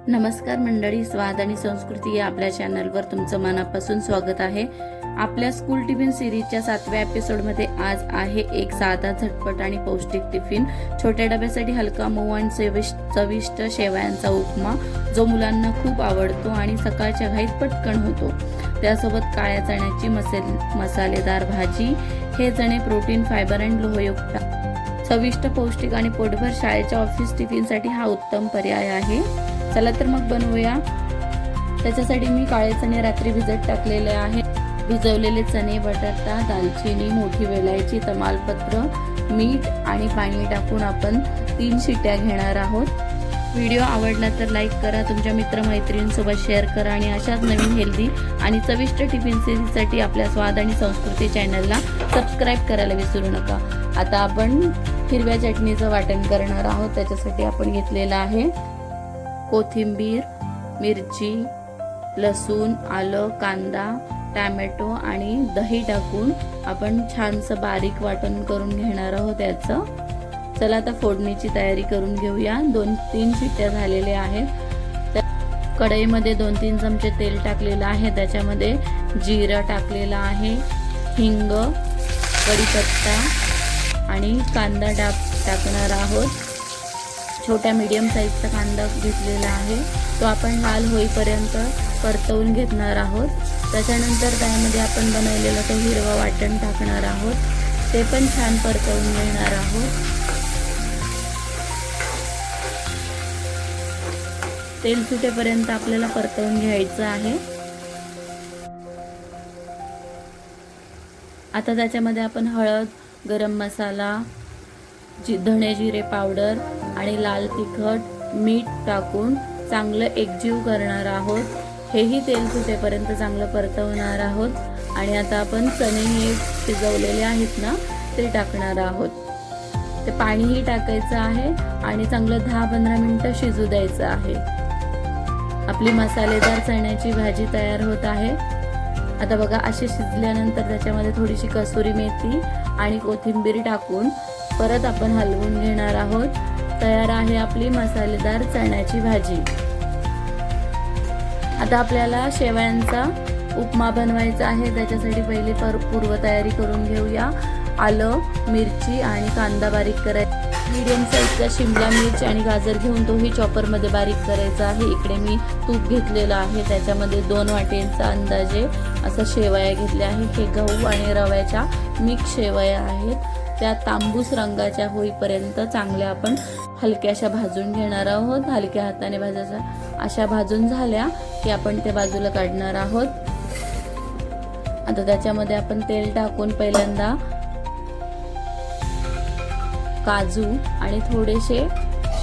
नमस्कार मंडळी, स्वाद आणि संस्कृती या आपल्या चॅनलवर तुमचं मनापासून स्वागत आहे। आपल्या स्कूल टिफिन सिरीजच्या 7व्या एपिसोडमध्ये आज आहे एक साधा, झटपट आणि पौष्टिक टिफिन। छोट्या डब्यासाठी हलका, मऊ आणि चविष्ट शेवयांचा उपमा, जो मुलांना खूप आवडतो आणि सकाळच्या घाईत पटकन होतो। त्यासोबत काळ्या चण्याची मसालेदार भाजी। हे चणे प्रोटीन, फायबर आणि लोहयुक्त, चविष्ट, पौष्टिक आणि पोटभर शाळेच्या ऑफिस टिफिनसाठी हा उत्तम पर्याय आहे। चला तर मग बनवूया। त्याच्यासाठी मी काळे चणे रात्री भिजत टाकलेले आहे। भिजवलेले चणे, बटाटा, दालचिनी, मोठी वेलायची, तमालपत्र, मीठ आणि पाणी टाकून आपण 3 शिट्ट्या घेणार आहोत। व्हिडिओ आवडला तर लाईक करा, तुमच्या मित्रमैत्रिणींसोबत शेअर करा आणि अशाच नवीन हेल्दी आणि चविष्ट टिफिन सिरीजसाठी आपल्या स्वाद आणि संस्कृती चॅनलला सबस्क्राईब करायला विसरू नका। आता आपण हिरव्या चटणीचं वाटण करणार आहोत। त्याच्यासाठी आपण घेतलेला आहे कोथिंबीर, मिरची, लसूण, आलं, कांदा, टोमॅटो आणि दही टाकून आपण छानसं बारीक वाटण करून घेणार आहोत याचं। चला आता फोडणीची तयारी करून घेऊया। 2-3 शिट्ट्या झालेल्या आहेत। कढईमध्ये 2-3 चमचे तेल टाकलेलं आहे। त्याच्यामध्ये जिरं टाकलेलं आहे, हिंग, कढीपत्ता आणि कांदा टाकणार आहोत। छोट्या मीडियम साईजचा कांदा घेतलेला आहे, तो आपण लाल होईपर्यंत परतवून घेणार आहोत। त्याच्यानंतर त्यामध्ये आपण बनवलेलं ते हिरवं वाटण टाकणार आहोत, ते पण छान परतवून घेणार आहोत। तेल सुटेपर्यंत आपल्याला परतवून घ्यायचं आहे। आता त्याच्यामध्ये आपण हळद, गरम मसाला, धणे जिरे पावडर आणि लाल तिखट, मीठ टाकून चांगलं एकजीव करणार आहोत। हेही तेल सुटेपर्यंत चांगलं परतवणार आहोत। आणि आता आपण चणे हे शिजवलेले आहेत ना, ते टाकणार आहोत। ते पाणीही टाकायचं आहे आणि चांगलं 10-15 मिनिटं शिजू द्यायचं आहे। आपली मसालेदार चण्याची भाजी तयार होत आहे। आता बघा, असे शिजल्यानंतर त्याच्यामध्ये थोडीशी कसुरी मेथी आणि कोथिंबीर टाकून परत आपण हलवून घेणार आहोत। तयार आहे आपली मसालेदार चण्याची भाजी। आता आपल्याला शेवयांचा उपमा बनवायचा आहे। त्याच्यासाठी पहिले पूर्वतयारी करून घेऊया। आलं, मिरची आणि कांदा बारीक करायचा। मीडियम साईजचा शिमला मिरची आणि गाजर घेऊन तोही चॉपरमध्ये बारीक करायचा आहे। इकडे मी तूप घेतलेलं आहे, त्याच्यामध्ये 2 वाटींचा अंदाजे असं शेवया घेतल्या आहे। हे गहू आणि रव्याच्या मिक्स शेवया आहेत। त्या तांबूस रंगाच्या होईपर्यंत चांगल्या आपण हलक्याशा भाजून घेणार आहोत। हलक्या हाताने भाजायच्या। अशा भाजून झाल्या की आपण ते बाजूला काढणार आहोत। आता त्याच्यामध्ये आपण तेल टाकून पहिल्यांदा काजू आणि थोडेसे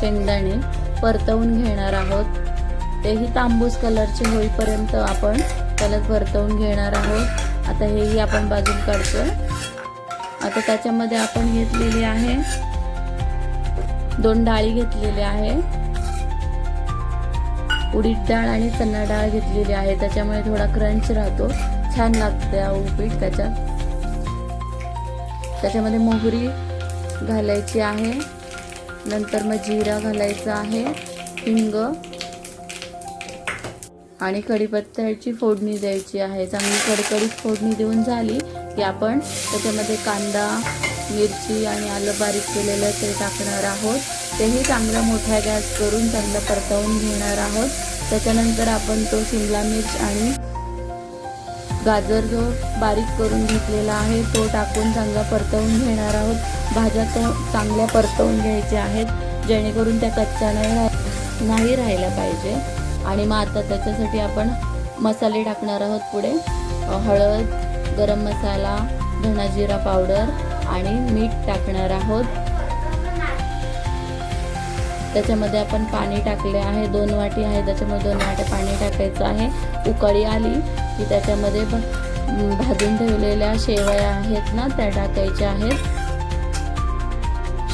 शेंगदाणे परतवून घेणार आहोत। तेही तांबूस कलरचे होईपर्यंत आपण त्याला परतवून घेणार आहोत। आता हेही आपण बाजूला काढतोय। आता त्याच्यामध्ये आपण घेतलेली आहे 2 डाळी घेतलेल्या आहे, उडीद डाळ आणि चणा डाळ घेतलेली आहे। त्याच्यामुळे थोडा क्रंच राहतो, छान लागते उपीट त्याच्यामध्ये मोहरी घालायची आहे, नंतर मग जिरा घालायचा आहे, हिंग आणि कढीपत्त्याची फोडणी द्यायची आहे। चांगली कडकडीत फोडणी देऊन झाली की आपण त्याच्यामध्ये कांदा, मिरची आणि आलं बारीक केलेलं ते टाकणार आहोत। तेही चांगला मोठा गॅस करून चांगलं परतवून घेणार आहोत। त्याच्यानंतर आपण तो शिमला मिर्च आणि गाजर जो बारीक करून घेतलेला आहे तो टाकून चांगला परतवून घेणार आहोत। भाज्या तो चांगल्या परतवून घ्यायच्या आहेत, जेणेकरून त्या कच्च्या नाही राहायला पाहिजे। आणि मग आता त्याच्यासाठी आपण मसाले टाकणार आहोत। पुढे हळद, गरम मसाला, धना जिरा पावडर आणि मीठ टाकणार आहोत। त्याच्यामध्ये आपण पाणी टाकले आहे, 2 वाटी आहे, त्याच्यामध्ये 2 वाट्या पाणी टाकायचं आहे। उकळी आली की त्याच्यामध्ये भाजून ठेवलेल्या शेवया आहेत ना, त्या टाकायच्या आहेत।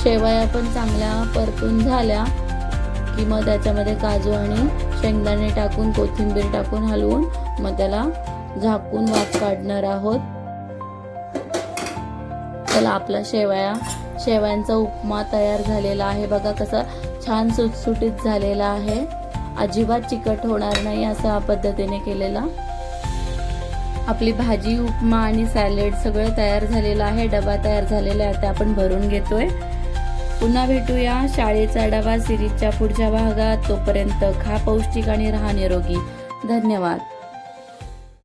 शेवया पण चांगल्या परतून झाल्या की मग त्याच्यामध्ये काजू आणि शेंगदाणे टाकून, कोथिंबीर टाकून हलवून मग त्याला झाकून वाफ काढणार आहोत। चला, आपला शेवयांचा उपमा तयार झालेला आहे। बघा कसा छान सुटसुटीत झालेला आहे। अजिबात चिकट होणार नाही अशा पद्धतीने केलेला। आपली भाजी, उपमा आणि सॅलेड सगळं तयार झालेलं आहे। डबा तयार झालेला आहे, आता आपण भरून घेतोय। पुन्हा भेटूया शाळेचा डबा सिरीजच्या पुढच्या भागात। तोपर्यंत खा पौष्टिक आणि राहा निरोगी। धन्यवाद।